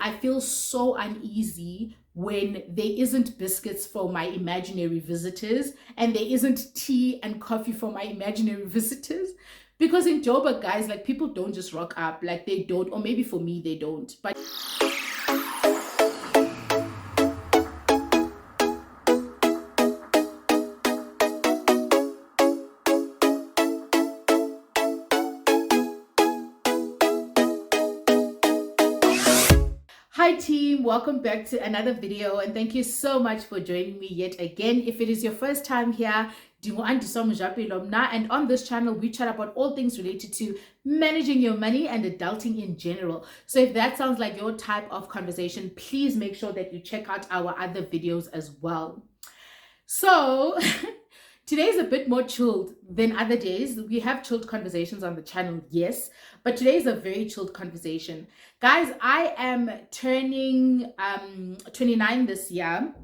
I feel so uneasy when there isn't biscuits for my imaginary visitors and there isn't tea and coffee for my imaginary visitors. Because in Joburg, guys, like people don't just rock up, like they don't, or maybe for me, they don't. But hi team, welcome back to another video and thank you so much for joining me yet again. If it is your first time here, andiswa.mojapelo, and on this channel we chat about all things related to managing your money and adulting in general. So if that sounds like your type of conversation, please make sure that you check out our other videos as well. So today is a bit more chilled than other days. We have chilled conversations on the channel, yes, but today is a very chilled conversation. Guys, I am turning 29 this year.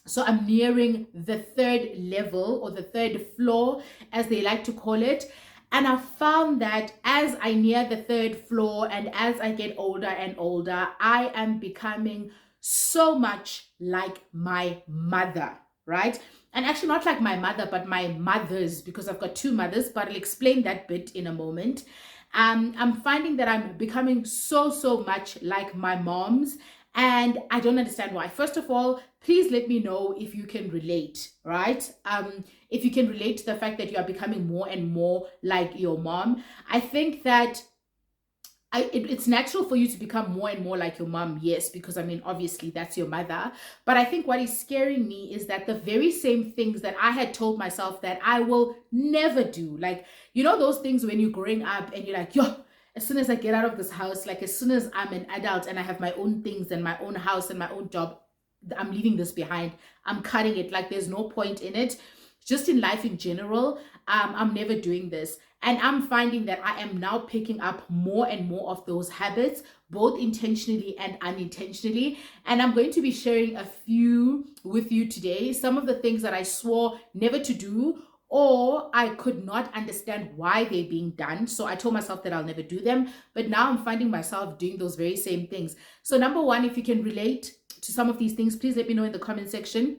So I'm nearing the third level, or the third floor, as they like to call it. And I found that as I near the third floor and as I get older and older, I am becoming so much like my mother, right? And actually not like my mother, but my mothers, because I've got two mothers, but I'll explain that bit in a moment. I'm finding that I'm becoming so much like my moms, and I don't understand why. First of all, please let me know if you can relate, right? If you can relate to the fact that you are becoming more and more like your mom. I think that it's natural for you to become more and more like your mom, yes, because I mean, obviously that's your mother. But I think what is scaring me is that the very same things that I had told myself that I will never do, like, you know, those things when you're growing up and you're like, yo, as soon as I get out of this house, like as soon as I'm an adult and I have my own things and my own house and my own job, I'm leaving this behind. I'm cutting it. Like there's no point in it. Just in life in general, I'm never doing this. And I'm finding that I am now picking up more and more of those habits, both intentionally and unintentionally. And I'm going to be sharing a few with you today. Some of the things that I swore never to do, or I could not understand why they're being done. So I told myself that I'll never do them. But now I'm finding myself doing those very same things. So number one, if you can relate to some of these things, please let me know in the comment section.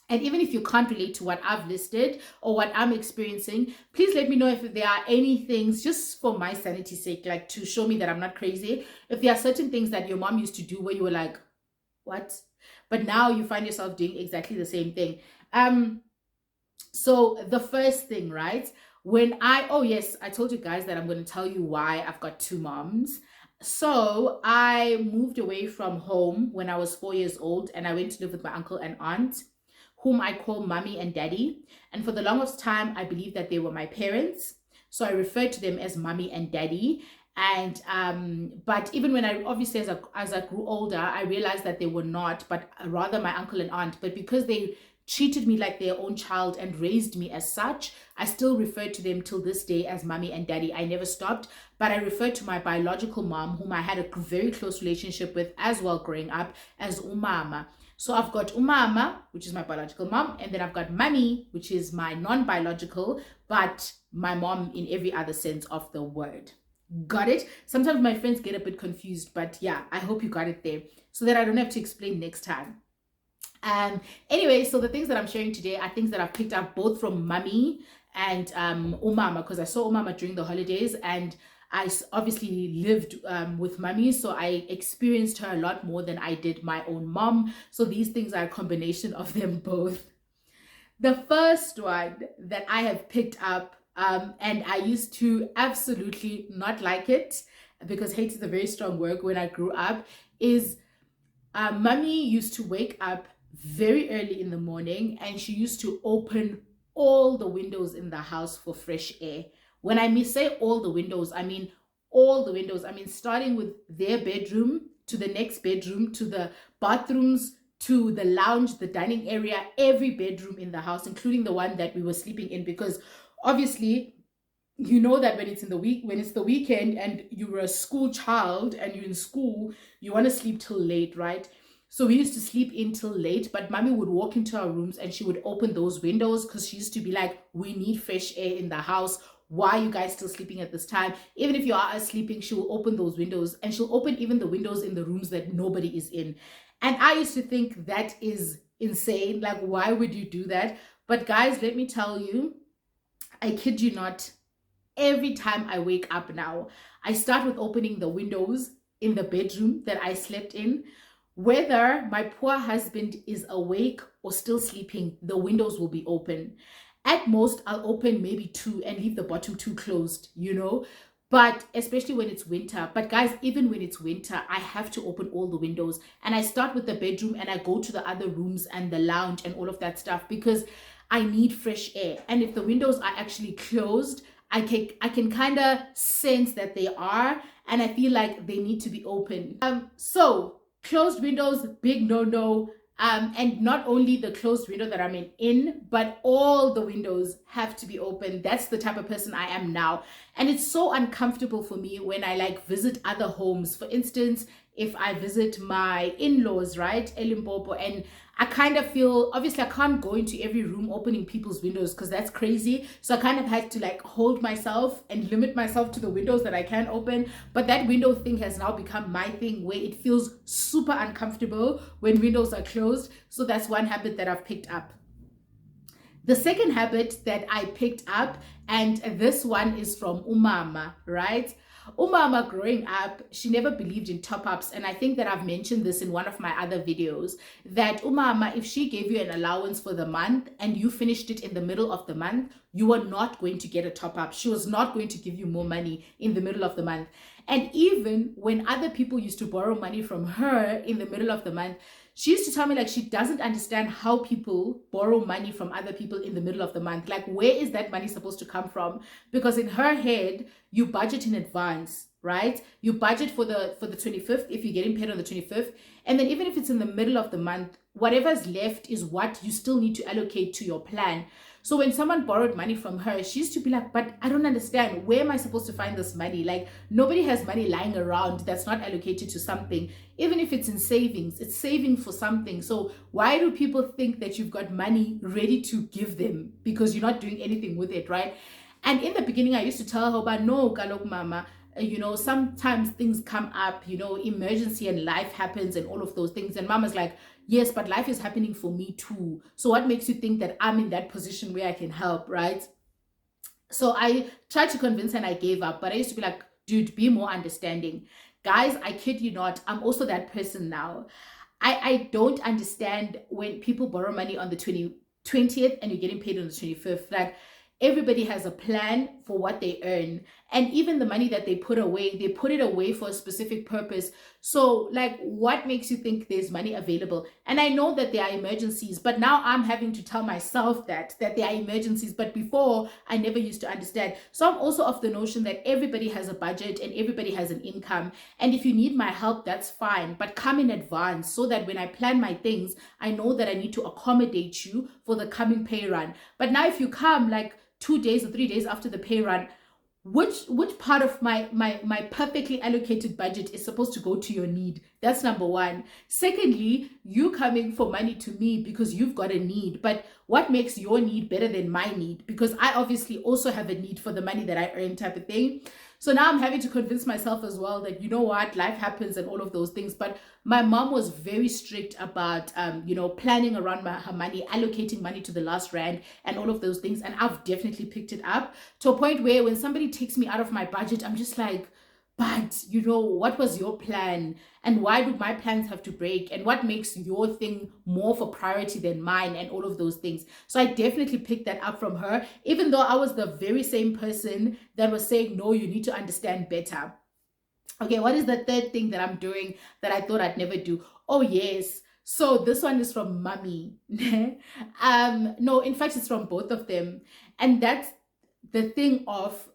And even if you can't relate to what I've listed or what I'm experiencing, please let me know if there are any things, just for my sanity's sake, like to show me that I'm not crazy. If there are certain things that your mom used to do where you were like, what? But now you find yourself doing exactly the same thing. So the first thing, right? Oh yes, I told you guys that I'm going to tell you why I've got two moms. So I moved away from home when I was 4 years old and I went to live with my uncle and aunt, whom I call mommy and daddy. And for the longest time, I believed that they were my parents. So I referred to them as mommy and daddy. And but even when I, obviously as I grew older, I realized that they were not, but rather my uncle and aunt. But because they treated me like their own child and raised me as such, I still refer to them till this day as mommy and daddy. I never stopped, but I refer to my biological mom, whom I had a very close relationship with as well growing up, as umama. So I've got umama, which is my biological mom, and then I've got mommy, which is my non-biological, but my mom in every other sense of the word. Got it? Sometimes my friends get a bit confused, but yeah, I hope you got it there so that I don't have to explain next time. Anyway, so the things that I'm sharing today are things that I've picked up both from mommy and umama, because I saw umama during the holidays and I obviously lived with mommy, so I experienced her a lot more than I did my own mom. So these things are a combination of them both. The first one that I have picked up, and I used to absolutely not like it, because hate is a very strong word when I grew up, is mommy used to wake up very early in the morning and she used to open all the windows in the house for fresh air. When I say all the windows, I mean all the windows. I mean, starting with their bedroom to the next bedroom, to the bathrooms, to the lounge, the dining area, every bedroom in the house, including the one that we were sleeping in, because obviously, you know that when it's the weekend and you were a school child and you're in school, you want to sleep till late, right? So we used to sleep in till late, but mommy would walk into our rooms and she would open those windows because she used to be like, we need fresh air in the house. why are you guys still sleeping at this time? Even if you are sleeping, she will open those windows, and she'll open even the windows in the rooms that nobody is in. And I used to think that is insane. Like, why would you do that? But guys, let me tell you, I kid you not, every time I wake up now, I start with opening the windows in the bedroom that I slept in. Whether my poor husband is awake or still sleeping, the windows will be open. At most, I'll open maybe 2 and leave the bottom 2 closed, But especially when it's winter. But guys, even when it's winter, I have to open all the windows. And I start with the bedroom and I go to the other rooms and the lounge and all of that stuff because I need fresh air. And if the windows are actually closed, I can kind of sense that they are, and I feel like they need to be open. So closed windows, big no. And not only the closed window that I'm in, but all the windows have to be open. That's the type of person I am now. And it's so uncomfortable for me when I visit other homes. For instance, if I visit my in-laws, right, Elimpopo, and I kind of feel, obviously I can't go into every room opening people's windows because that's crazy. So I kind of had to hold myself and limit myself to the windows that I can open. But that window thing has now become my thing, where it feels super uncomfortable when windows are closed. So that's one habit that I've picked up. The second habit that I picked up, and this one is from Umama, right? Umama, growing up, she never believed in top-ups, and I think that I've mentioned this in one of my other videos, that Umama, if she gave you an allowance for the month and you finished it in the middle of the month, you were not going to get a top-up. She was not going to give you more money in the middle of the month. And even when other people used to borrow money from her in the middle of the month, she used to tell me she doesn't understand how people borrow money from other people in the middle of the month. Where is that money supposed to come from? Because in her head, you budget in advance, right? You budget for the 25th if you're getting paid on the 25th. And then even if it's in the middle of the month, whatever's left is what you still need to allocate to your plan. So when someone borrowed money from her, she used to be like, but I don't understand. Where am I supposed to find this money? Nobody has money lying around that's not allocated to something. Even if it's in savings, it's saving for something. So why do people think that you've got money ready to give them because you're not doing anything with it, right? And in the beginning, I used to tell her, but no, Kalok Mama, sometimes things come up, emergency and life happens and all of those things. And Mama's like, yes, but life is happening for me too. So what makes you think that I'm in that position where I can help, right? So I tried to convince her and I gave up. But I used to be like, dude, be more understanding. Guys, I kid you not, I'm also that person now. I don't understand when people borrow money on the 20th and you're getting paid on the 25th. Everybody has a plan for what they earn, and even the money that they put it away for a specific purpose. So what makes you think there's money available? And I know that there are emergencies, but now I'm having to tell myself that there are emergencies. But before, I never used to understand. So I'm also of the notion that everybody has a budget and everybody has an income, and if you need my help, that's fine, but come in advance so that when I plan my things, I know that I need to accommodate you for the coming pay run. But now if you come 2 days or 3 days after the pay run, which part of my perfectly allocated budget is supposed to go to your need? That's number one. Secondly, you coming for money to me because you've got a need, but what makes your need better than my need? Because I obviously also have a need for the money that I earn, type of thing. So now I'm having to convince myself as well that, you know what, life happens and all of those things. But my mom was very strict about, planning around her money, allocating money to the last rand and all of those things. And I've definitely picked it up to a point where when somebody takes me out of my budget, I'm just like, but what was your plan? And why do my plans have to break? And what makes your thing more of a priority than mine and all of those things? So I definitely picked that up from her, even though I was the very same person that was saying, no, you need to understand better. Okay, what is the third thing that I'm doing that I thought I'd never do? Oh, yes. So this one is from Mommy. No, in fact, it's from both of them. And that's the thing of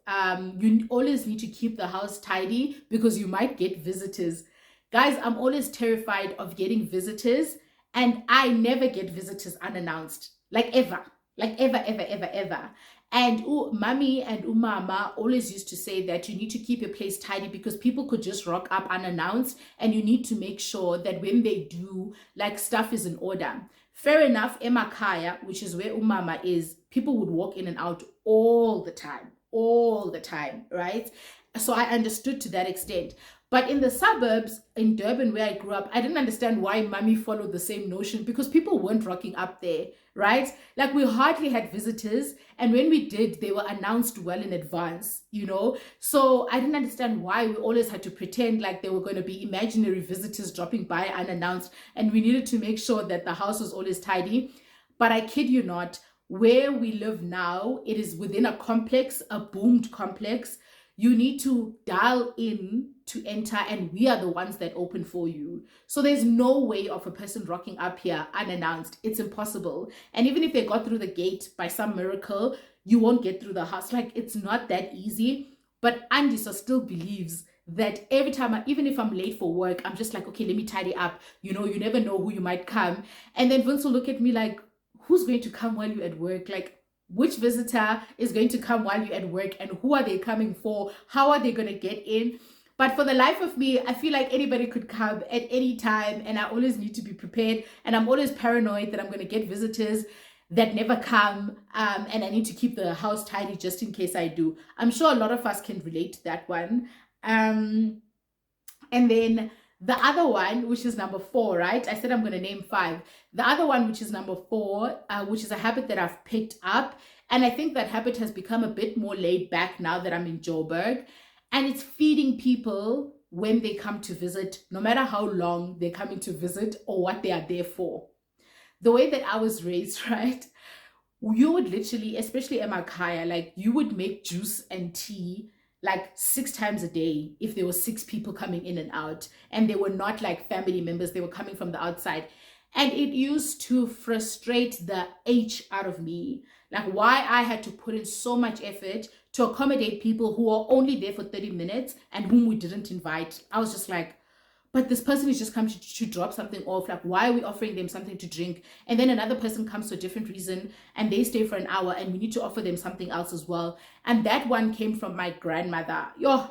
you always need to keep the house tidy because you might get visitors. Guys, I'm always terrified of getting visitors, and I never get visitors unannounced, ever. Ever. And Mommy and Mama always used to say that you need to keep your place tidy because people could just rock up unannounced, and you need to make sure that when they do, stuff is in order. Fair enough, Emakaya, which is where Umama is, people would walk in and out all the time. all the time, right? So I understood to that extent. But in the suburbs, in Durban, where I grew up, I didn't understand why Mummy followed the same notion, because people weren't rocking up there, right? Like, we hardly had visitors. And when we did, they were announced well in advance, you know? So I didn't understand why we always had to pretend like there were going to be imaginary visitors dropping by unannounced. And we needed to make sure that the house was always tidy. But I kid you not, where we live now, it is within a complex, a boomed complex. You need to dial in to enter, and we are the ones that open for you. So there's no way of a person rocking up here unannounced. It's impossible. And even if they got through the gate by some miracle, you won't get through the house. Like, it's not that easy. But Andiswa still believes that every time, even if I'm late for work, I'm just like, okay, let me tidy up. You know, you never know who you might come. And then Vince will look at me like, who's going to come while you're at work? Like, which visitor is going to come while you're at work, and who are they coming for? How are they going to get in? But for the life of me, I feel like anybody could come at any time, and I always need to be prepared. And I'm always paranoid that I'm going to get visitors that never come, and I need to keep the house tidy just in case I do. I'm sure a lot of us can relate to that one. And then the other one, which is number 4, right? I said I'm going to name 5. The other one, which is number 4, which is a habit that I've picked up. And I think that habit has become a bit more laid back now that I'm in Joburg. And it's feeding people when they come to visit, no matter how long they're coming to visit or what they are there for. The way that I was raised, right? You would literally, especially Emakaya, like, you would make juice and tea like 6 times a day if there were 6 people coming in and out, and they were not like family members, they were coming from the outside. And it used to frustrate the H out of me, like why I had to put in so much effort to accommodate people who are only there for 30 minutes and whom we didn't invite. I was just like, but this person is just coming to drop something off. Like, why are we offering them something to drink? And then another person comes for a different reason and they stay for an hour, and we need to offer them something else as well. And that one came from my grandmother.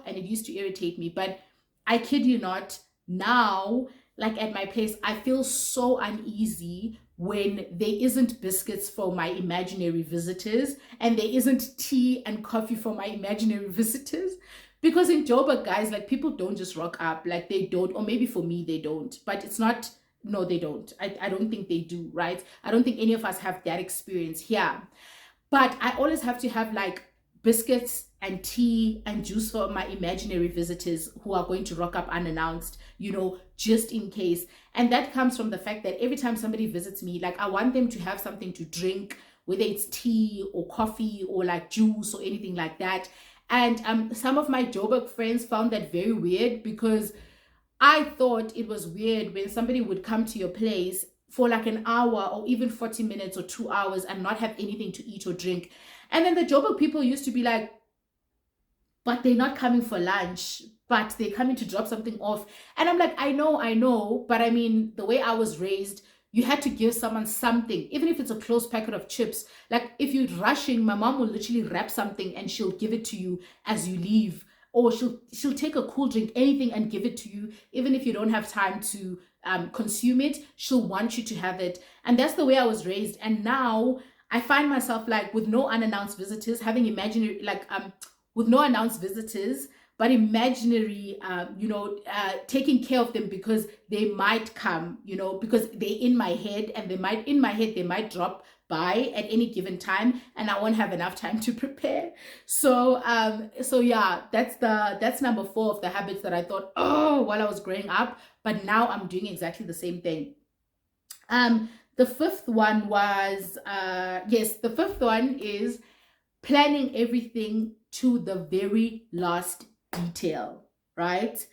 And it used to irritate me. But I kid you not, now, like at my place, I feel so uneasy when there isn't biscuits for my imaginary visitors and there isn't tea and coffee for my imaginary visitors. Because in Joburg, guys, like, people don't just rock up. Like, they don't, or maybe for me, they don't. But it's not, no, they don't. I don't think they do, right? I don't think any of us have that experience here. But I always have to have, like, biscuits and tea and juice for my imaginary visitors who are going to rock up unannounced, you know, just in case. And that comes from the fact that every time somebody visits me, like, I want them to have something to drink, whether it's tea or coffee or, like, juice or anything like that. And some of my Joburg friends found that very weird, because I thought it was weird when somebody would come to your place for like an hour or even 40 minutes or 2 hours and not have anything to eat or drink. And then the Joburg people used to be like, but they're not coming for lunch, but they're coming to drop something off. And I'm like, I know, but I mean, the way I was raised, you had to give someone something, even if it's a closed packet of chips. Like, if you're rushing, my mom will literally wrap something and she'll give it to you as you leave. Or she'll take a cool drink, anything, and give it to you. Even if you don't have time to consume it, she'll want you to have it. And that's the way I was raised. And now I find myself, like, with no unannounced visitors, having imaginary, like, with no announced visitors, but imaginary, taking care of them because they might come, because they're in my head, and they might drop by at any given time, and I won't have enough time to prepare. So yeah, that's number 4 of the habits that I thought, while I was growing up, but now I'm doing exactly the same thing. The 5th one was, the 5th one is planning everything to the very last detail, right?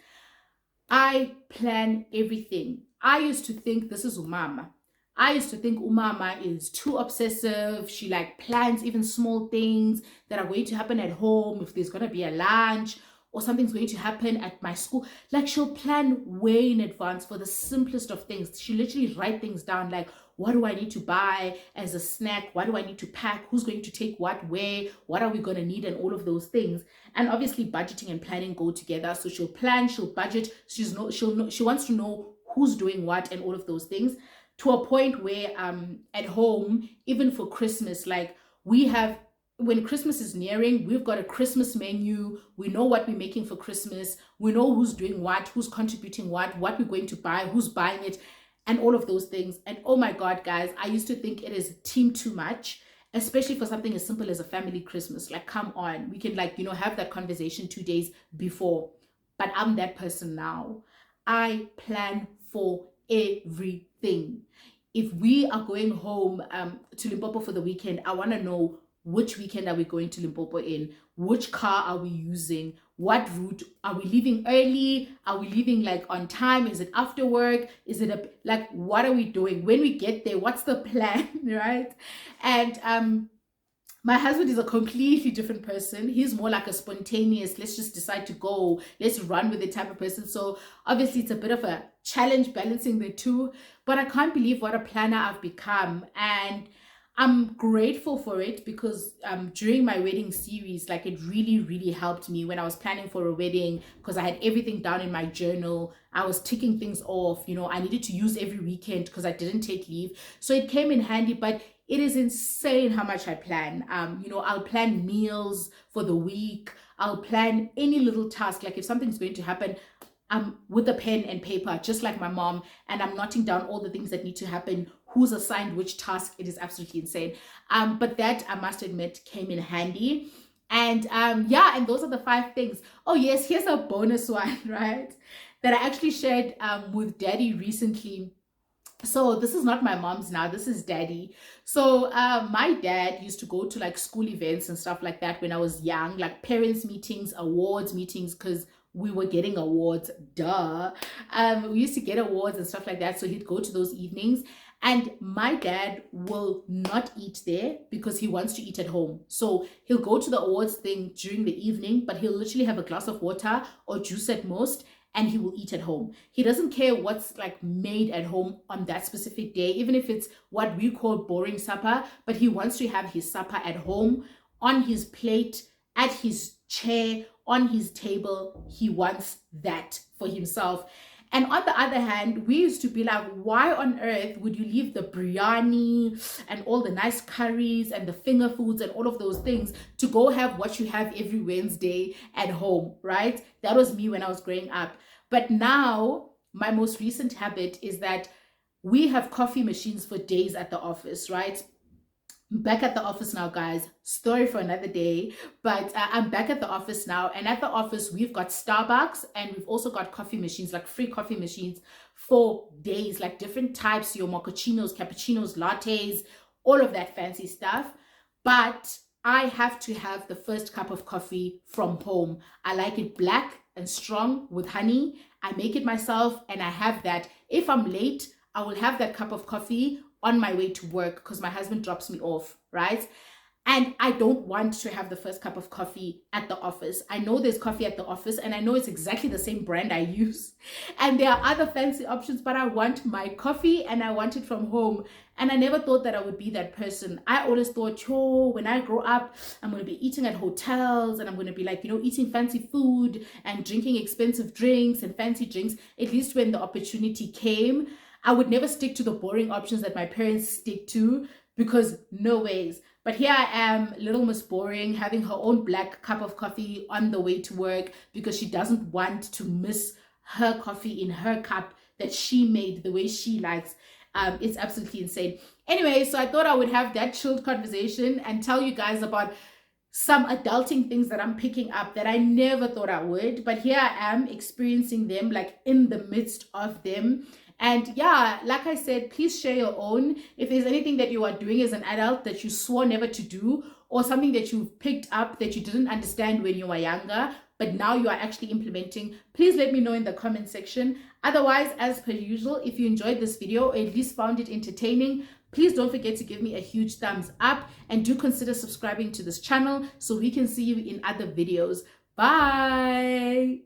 I plan everything. I used to think this is umama. I used to think umama is too obsessive. She, like, plans even small things that are going to happen at home. If there's going to be a lunch or something's going to happen at my school, like, she'll plan way in advance for the simplest of things. She literally write things down, like, what do I need to buy as a snack? What do I need to pack? Who's going to take what, where? What are we going to need? And all of those things. And obviously budgeting and planning go together. So she'll plan, she'll budget. She wants to know who's doing what and all of those things, to a point where at home, even for Christmas, like, we have when Christmas is nearing, we've got a Christmas menu. We know what we're making for Christmas. We know who's doing what, who's contributing what we're going to buy, who's buying it, and all of those things. And oh my God, guys, I used to think it is team too much, especially for something as simple as a family Christmas. Like, come on, we can, like, have that conversation 2 days before. But I'm that person now. I plan for everything. If we are going home to Limpopo for the weekend, I want to know which weekend are we going to Limpopo in, which car are we using, what route, are we leaving early, are we leaving like on time, is it after work, is it like, what are we doing when we get there, what's the plan, right? And my husband is a completely different person. He's more like a spontaneous, let's just decide to go, let's run with it type of person. So obviously it's a bit of a challenge balancing the two, but I can't believe what a planner I've become. And I'm grateful for it because during my wedding series, like, it really, really helped me when I was planning for a wedding, because I had everything down in my journal. I was ticking things off, I needed to use every weekend because I didn't take leave. So it came in handy, but it is insane how much I plan. I'll plan meals for the week. I'll plan any little task. Like, if something's going to happen, I'm with a pen and paper, just like my mom, and I'm noting down all the things that need to happen, who's assigned which task. It is absolutely insane. But that, I must admit, came in handy. And and those are the 5 things. Oh yes, here's a bonus one, right? That I actually shared with Daddy recently. So this is not my mom's now, this is Daddy. So my dad used to go to like school events and stuff like that when I was young, like parents meetings, awards meetings, because we were getting awards, duh. We used to get awards and stuff like that. So he'd go to those evenings, and my dad will not eat there because he wants to eat at home. So he'll go to the awards thing during the evening, but he'll literally have a glass of water or juice at most, and he will eat at home. He doesn't care what's like made at home on that specific day, even if it's what we call boring supper, but he wants to have his supper at home, on his plate, at his chair, on his table. He wants that for himself. And on the other hand, we used to be like, why on earth would you leave the biryani and all the nice curries and the finger foods and all of those things to go have what you have every Wednesday at home, right? That was me when I was growing up. But now, my most recent habit is that we have coffee machines for days at the office, right? I'm back at the office now, guys. Story for another day. But I'm back at the office now. And at the office, we've got Starbucks, and we've also got coffee machines, like free coffee machines for days, like different types, your mochachinos, cappuccinos, lattes, all of that fancy stuff. But I have to have the first cup of coffee from home. I like it black and strong with honey. I make it myself, and I have that. If I'm late, I will have that cup of coffee on my way to work because my husband drops me off, right? And I don't want to have the first cup of coffee at the office. I know there's coffee at the office, and I know it's exactly the same brand I use. And there are other fancy options, but I want my coffee, and I want it from home. And I never thought that I would be that person. I always thought, when I grow up, I'm going to be eating at hotels, and I'm going to be like, eating fancy food and drinking expensive drinks and fancy drinks. At least when the opportunity came, I would never stick to the boring options that my parents stick to, because no ways. But here I am, little Miss Boring, having her own black cup of coffee on the way to work because she doesn't want to miss her coffee in her cup that she made the way she likes. It's absolutely insane. Anyway, so I thought I would have that chilled conversation and tell you guys about some adulting things that I'm picking up that I never thought I would. But here I am experiencing them, like in the midst of them. And yeah, like I said, please share your own. If there's anything that you are doing as an adult that you swore never to do, or something that you've picked up that you didn't understand when you were younger, but now you are actually implementing, please let me know in the comment section. Otherwise, as per usual, if you enjoyed this video or at least found it entertaining, please don't forget to give me a huge thumbs up, and do consider subscribing to this channel so we can see you in other videos. Bye.